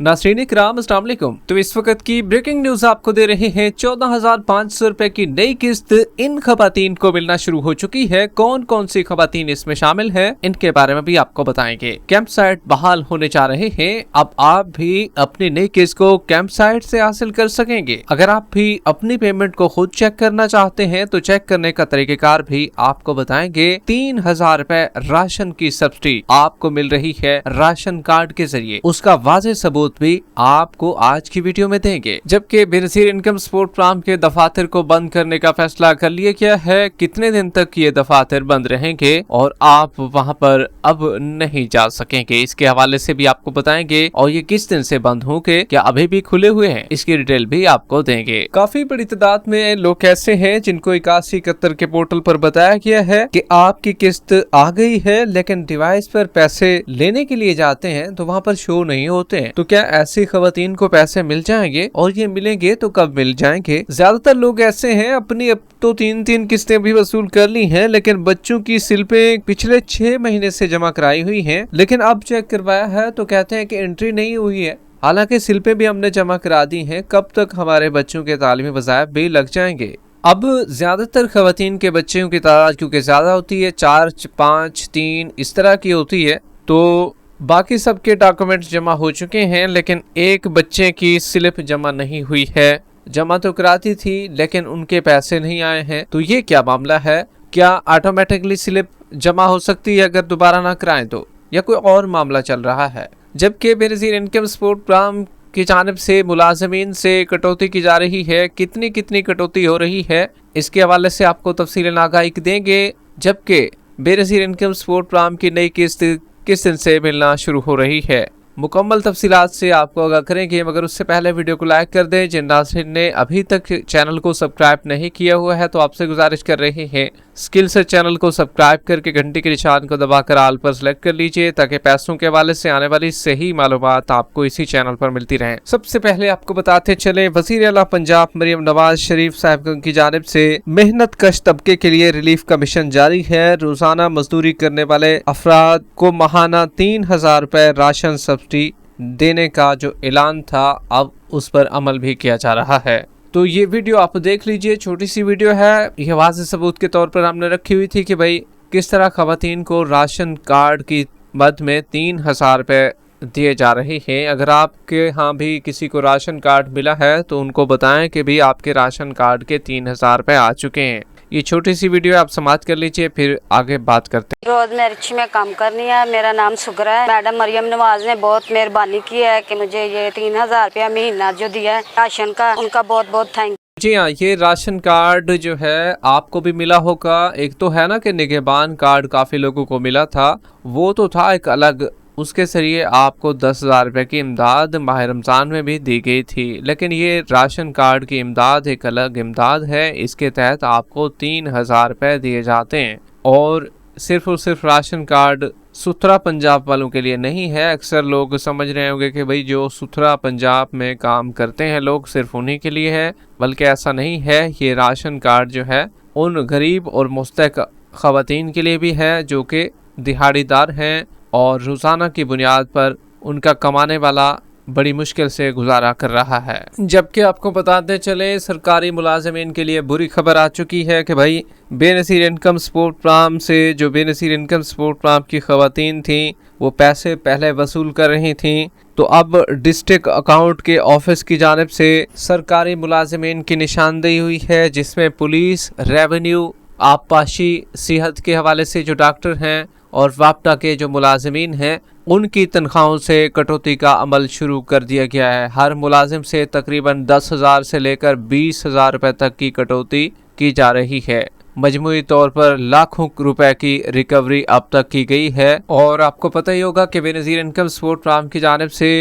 नाज़रीन इकराम अस्सलाम वालेकुम। तो इस वक्त की ब्रेकिंग न्यूज आपको दे रहे हैं। 14,500 रुपए की नई किस्त इन खवातीन को मिलना शुरू हो चुकी है। कौन कौन सी खवातीन इसमें शामिल है, इनके बारे में भी आपको बताएंगे। कैंप साइट बहाल होने जा रहे हैं। अब आप भी अपनी नई किस्त को कैंप साइट से हासिल कर सकेंगे। अगर आप भी अपनी पेमेंट को खुद चेक करना चाहते हैं तो चेक करने का तरीकेकार भी आपको बताएंगे। 3,000 रुपए राशन की सब्सिडी आपको मिल रही है राशन कार्ड के जरिए। उसका वाज़ेह सबूत भी आपको आज की वीडियो में देंगे। जबकि बेनजीर इनकम सपोर्ट प्रोग्राम के दफातर को बंद करने का फैसला कर लिया गया है। कितने दिन तक ये दफातर बंद रहेंगे और आप वहां पर अब नहीं जा सकेंगे, इसके हवाले से भी आपको बताएंगे। और ये किस दिन से बंद होंगे, क्या अभी भी खुले हुए हैं, इसकी डिटेल भी आपको देंगे। काफी बड़ी तादाद में लोग ऐसे हैं जिनको 8171 के पोर्टल पर बताया गया है कि आपकी किस्त आ गई है, लेकिन डिवाइस पर पैसे लेने के लिए जाते हैं तो वहाँ पर शो नहीं होते हैं। तो क्या ऐसी खवातीन को पैसे मिल जाएंगे, और ये मिलेंगे तो कब मिल जाएंगे? ज्यादातर लोग ऐसे हैं, अपनी अब तो 3 किस्तें भी वसूल कर ली हैं, लेकिन बच्चों की सिल्पें पिछले 6 महीने से जमा कराई हुई हैं, लेकिन अब चेक करवाया है तो कहते हैं कि एंट्री नहीं हुई है। हालांकि सिल्पें भी हमने जमा करा दी हैं। कब तक हमारे बच्चों के तालीमी वज़ाइफ भी लग जाएंगे? अब ज्यादातर खवातीन के बच्चों की तादाद क्योंकि ज्यादा होती है, 4, 5, 3 इस तरह की होती है, तो बाकी सबके डॉक्यूमेंट्स जमा हो चुके हैं, लेकिन एक बच्चे की स्लिप जमा नहीं हुई है। जमा तो कराती थी लेकिन उनके पैसे नहीं आए हैं। तो ये क्या मामला है? क्या ऑटोमेटिकली स्लिप जमा हो सकती है अगर दोबारा ना कराएं तो, या कोई और मामला चल रहा है? जबकि बेनजीर इनकम सपोर्ट प्रोग्राम की जानिब से मुलाजमीन से कटौती की जा रही है। कितनी कटौती हो रही है, इसके हवाले से आपको तफसीलन आगाही देंगे। जबकि बेनजीर इनकम सपोर्ट प्रोग्राम की नई किस्त किस दिन से मिलना शुरू हो रही है, मुकम्मल तफसीलात से आपको आगाह करेंगे। मगर उससे पहले वीडियो को लाइक कर दें। जिन नाज़रीन ने अभी तक चैनल को सब्सक्राइब नहीं किया हुआ है तो आपसे गुजारिश कर रहे हैं, स्किल से चैनल को सब्सक्राइब करके घंटी के निशान को दबाकर ऑल पर सेलेक्ट कर लीजिए, ताकि पैसों के हवाले से आने वाली सही मालूमात आपको इसी चैनल पर मिलती रहे। सबसे पहले आपको बताते चले, वज़ीर आला पंजाब मरियम नवाज शरीफ साहब की जानिब से मेहनत कश तबके के लिए रिलीफ का मिशन जारी है। रोजाना मजदूरी करने वाले अफराद को माहाना 3,000 रुपए राशन सब्सिडी देने का जो ऐलान था, अब उस पर अमल भी किया जा रहा है। तो ये वीडियो आप देख लीजिए, छोटी सी वीडियो है। यह वाज़ेह सबूत के तौर पर हमने रखी हुई थी कि भाई किस तरह खवातीन को राशन कार्ड की मद में 3,000 रुपए दिए जा रहे हैं। अगर आपके यहाँ भी किसी को राशन कार्ड मिला है तो उनको बताएं कि भाई आपके राशन कार्ड के 3,000 रुपए आ चुके हैं। ये छोटी सी वीडियो आप समाप्त कर लीजिए, फिर आगे बात करते हैं। रोज मेरिच में काम करनी है। मेरा नाम सुगरा है। मैडम मरियम नवाज ने बहुत मेहरबानी की है कि मुझे ये 3,000 रुपया महीना जो दिया है राशन का, उनका बहुत बहुत थैंक। जी हाँ, ये राशन कार्ड जो है आपको भी मिला होगा। एक तो है ना कि निगहबान कार्ड काफी लोगों को मिला था, वो तो था एक अलग, उसके जरिए आपको 10,000 रुपए की इमदाद माह रमजान में भी दी गई थी। लेकिन ये राशन कार्ड की इमदाद एक अलग इमदाद है। इसके तहत आपको 3,000 रुपए दिए जाते हैं, और सिर्फ राशन कार्ड सुथरा पंजाब वालों के लिए नहीं है। अक्सर लोग समझ रहे होंगे कि भाई जो सुथरा पंजाब में काम करते हैं लोग, सिर्फ उन्हीं के लिए है, बल्कि ऐसा नहीं है। ये राशन कार्ड जो है उन गरीब और मुस्तहक खवातीन के लिए भी है जो कि दिहाड़ीदार हैं और रोज़ाना की बुनियाद पर उनका कमाने वाला बड़ी मुश्किल से गुजारा कर रहा है। जबकि आपको बताते चले, सरकारी मुलाजमीन के लिए बुरी खबर आ चुकी है कि भाई बेनजीर इनकम सपोर्ट प्रोग्राम से जो बेनजीर इनकम सपोर्ट प्रोग्राम की खवातीन थी वो पैसे पहले वसूल कर रही थी, तो अब डिस्ट्रिक्ट अकाउंट के ऑफिस की जानिब से सरकारी मुलाजमीन की निशानदेही हुई है, जिसमें पुलिस, रेवेन्यू, आबपाशी, सेहत के हवाले से जो डॉक्टर हैं और वापटा के जो मुलाजमीन हैं, उनकी तनख्वाहों से कटौती का अमल शुरू कर दिया गया है। हर मुलाजिम से तकरीबन 10,000 से लेकर 20,000 रुपए तक की कटौती की जा रही है। मजमूई तौर पर लाखों रुपए की रिकवरी अब तक की गई है। और आपको पता ही होगा कि बेनजीर इनकम सपोर्ट प्रोग्राम की जानिब से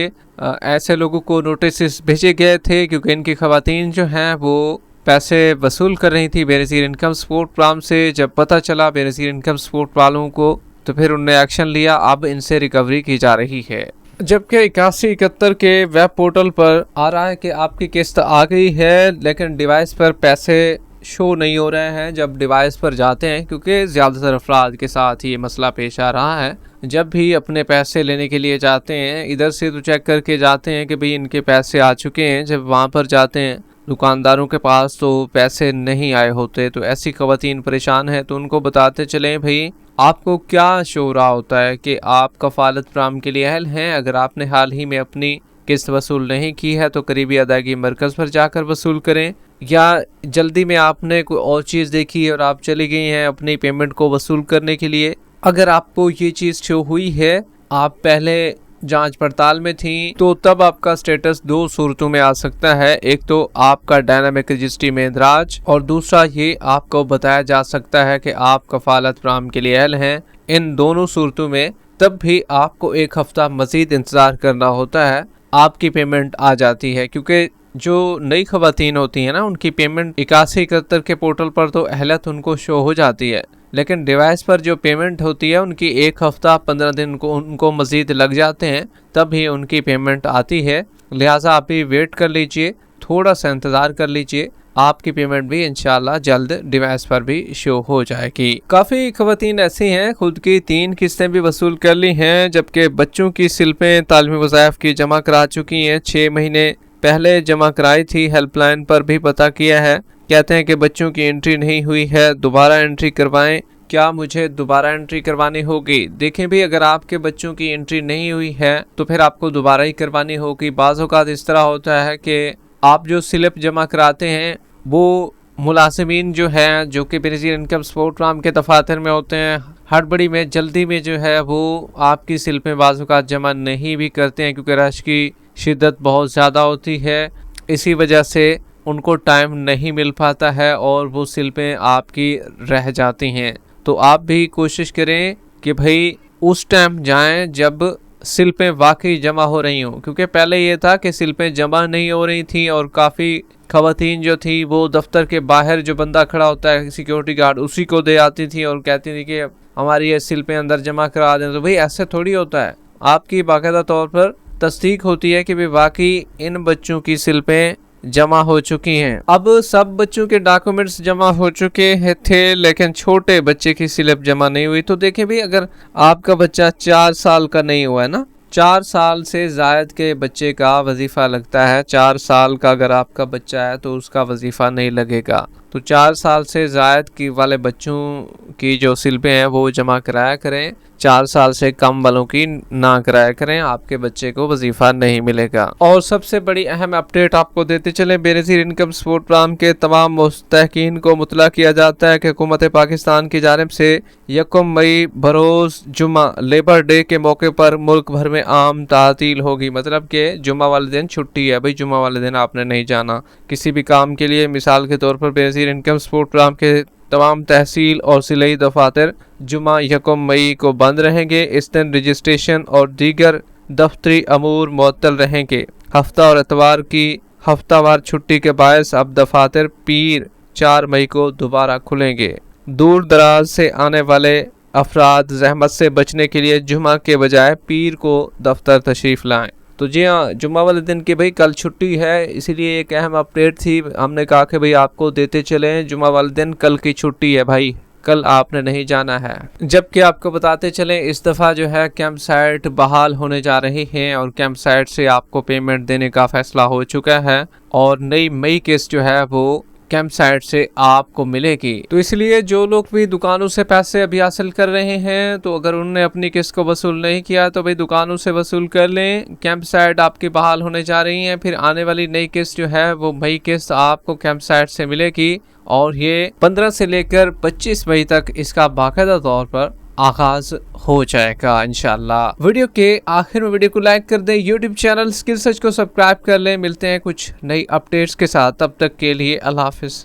ऐसे लोगों को नोटिस भेजे गए थे क्योंकि इनकी खवातीन जो हैं वो पैसे वसूल कर रही थी बेनजीर इनकम सपोर्ट प्रोग्राम से। जब पता चला बेनजीर इनकम सपोर्ट वालों को, तो फिर उन्होंने एक्शन लिया। अब इनसे रिकवरी की जा रही है। जबकि 8171 के वेब पोर्टल पर आ रहा है कि आपकी किस्त आ गई है, लेकिन डिवाइस पर पैसे शो नहीं हो रहे हैं जब डिवाइस पर जाते हैं, क्योंकि ज़्यादातर अफराद के साथ ये मसला पेश आ रहा है। जब भी अपने पैसे लेने के लिए जाते हैं, इधर से तो चेक करके जाते हैं कि भाई इनके पैसे आ चुके हैं, जब वहाँ पर जाते हैं दुकानदारों के पास तो पैसे नहीं आए होते। तो ऐसी ख़वातीन परेशान है, तो उनको बताते चलें भाई आपको क्या शो हो रहा होता है कि आप कफ़ालत फराहम के लिए अहल हैं। अगर आपने हाल ही में अपनी किस्त वसूल नहीं की है तो करीबी अदायगी मरकज़ पर जाकर वसूल करें, या जल्दी में आपने कोई और चीज़ देखी और आप चली गई हैं अपनी पेमेंट को वसूल करने के लिए। अगर आपको ये चीज़ शो हुई है, आप पहले जांच पड़ताल में थी, तो तब आपका स्टेटस दो सूरतों में आ सकता है। एक तो आपका डायनामिक रजिस्ट्री में इंदराज, और दूसरा ये आपको बताया जा सकता है कि आप कफ़ालत फराहम के लिए अहल हैं। इन दोनों सूरतों में तब भी आपको एक हफ्ता मज़ीद इंतज़ार करना होता है, आपकी पेमेंट आ जाती है। क्योंकि जो नई ख़वातीन होती हैं ना, उनकी पेमेंट 8171 के पोर्टल पर तो अहलियत उनको शो हो जाती है, लेकिन डिवाइस पर जो पेमेंट होती है उनकी एक हफ्ता 15 दिन को उनको मज़ीद लग जाते हैं, तब ही उनकी पेमेंट आती है। लिहाजा आप भी वेट कर लीजिए, थोड़ा सा इंतज़ार कर लीजिए, आपकी पेमेंट भी इंशाल्लाह जल्द डिवाइस पर भी शो हो जाएगी। काफ़ी ख़वातीन ऐसी हैं खुद की 3 किस्तें भी वसूल कर ली हैं, जबकि बच्चों की सिल्पें तालीमी वज़ाइफ की जमा करा चुकी हैं। 6 महीने पहले जमा कराई थी, हेल्पलाइन पर भी पता किया है। कहते हैं कि बच्चों की एंट्री नहीं हुई है, दोबारा एंट्री करवाएं। क्या मुझे दोबारा एंट्री करवानी होगी? देखें भी, अगर आपके बच्चों की एंट्री नहीं हुई है तो फिर आपको दोबारा ही करवानी होगी। बाज़ औक़ात इस तरह होता है कि आप जो स्लिप जमा कराते हैं वो मुलाज़िमीन जो हैं, जो कि बेनज़ीर इनकम सपोर्ट प्रोग्राम के दफातर में होते हैं, हड़बड़ी में जल्दी में जो है वो आपकी स्लिपें बाज़ औक़ात जमा नहीं भी करते हैं, क्योंकि रश की शिद्दत बहुत ज़्यादा होती है। इसी वजह से उनको टाइम नहीं मिल पाता है और वो स्लिपें आपकी रह जाती हैं। तो आप भी कोशिश करें कि भाई उस टाइम जाएं जब स्लिपें वाकई जमा हो रही हों, क्योंकि पहले ये था कि स्लिपें जमा नहीं हो रही थी और काफ़ी ख़वातीन जो थी वो दफ्तर के बाहर जो बंदा खड़ा होता है सिक्योरिटी गार्ड, उसी को दे आती थी और कहती थी कि हमारी ये स्लिपें अंदर जमा करा दें। तो भाई ऐसे थोड़ी होता है, आपकी बाकायदा तौर पर तस्दीक होती है कि भाई वाकई इन बच्चों की स्लिपें जमा हो चुकी हैं। अब सब बच्चों के डॉक्यूमेंट्स जमा हो चुके हैं थे, लेकिन छोटे बच्चे की स्लिप जमा नहीं हुई। तो देखें भी, अगर आपका बच्चा 4 साल का नहीं हुआ है ना, 4 साल से ज़ायद के बच्चे का वजीफ़ा लगता है। 4 साल का अगर आपका बच्चा है तो उसका वजीफ़ा नहीं लगेगा। तो 4 साल से ज़ायद की वाले बच्चों की जो स्लिपें हैं वो जमा कराया करें, 4 साल से कम वालों की ना कराया करें, आपके बच्चे को वजीफ़ा नहीं मिलेगा। और सबसे बड़ी अहम अपडेट आपको देते चलें, बेनज़ीर इनकम सपोर्ट प्रोग्राम के तमाम मुस्तहकीन को मुतला किया जाता है कि हुकूमत पाकिस्तान की जानिब से 1 मई बरोज़ जुमा लेबर डे के मौके पर मुल्क भर में आम तातील होगी। मतलब कि जुमा वाले दिन छुट्टी है भाई, जुमा वाले दिन आपने नहीं जाना किसी भी काम के लिए। मिसाल के तौर पर बेनज़ीर इनकम सपोर्ट प्रोग्राम के तमाम तहसील और सिलाई दफातर जुमा 1 मई को बंद रहेंगे। इस दिन रजिस्ट्रेशन और दीगर दफ्तरी अमूर मुअत्तल रहेंगे। हफ्ता और एतवार की हफ्तावार छुट्टी के बायस अब दफातर पीर 4 मई को दोबारा खुलेंगे। दूर दराज से आने वाले अफराद जहमत से बचने के लिए जुमा के बजाय पीर को दफ्तर तशरीफ़ लाएं। तो जी हाँ, जुम्मा वाले दिन की भाई कल छुट्टी है, इसीलिए एक अहम अपडेट थी, हमने कहा कि भाई आपको देते चलें। जुम्मा वाले दिन कल की छुट्टी है भाई, कल आपने नहीं जाना है। जबकि आपको बताते चलें इस दफ़ा जो है कैंप साइट बहाल होने जा रही हैं और कैंप साइट से आपको पेमेंट देने का फैसला हो चुका है और नई मई किस्त जो है वो कैंप साइट से आपको मिलेगी। तो इसलिए जो लोग भी दुकानों से पैसे अभी हासिल कर रहे हैं, तो अगर उन्होंने अपनी किस्त को वसूल नहीं किया तो भाई दुकानों से वसूल कर लें। कैंप साइट आपकी बहाल होने जा रही हैं, फिर आने वाली नई किस्त जो है वो मई किस्त आपको कैंप साइट से मिलेगी और ये 15 से लेकर 25 मई तक इसका बाकायदा तौर पर आगाज हो जाएगा इंशाल्लाह। वीडियो के आखिर में वीडियो को लाइक कर दें, यूट्यूब चैनल स्किल सर्च को सब्सक्राइब कर लें। मिलते हैं कुछ नई अपडेट्स के साथ, तब तक के लिए अल्लाह हाफिज।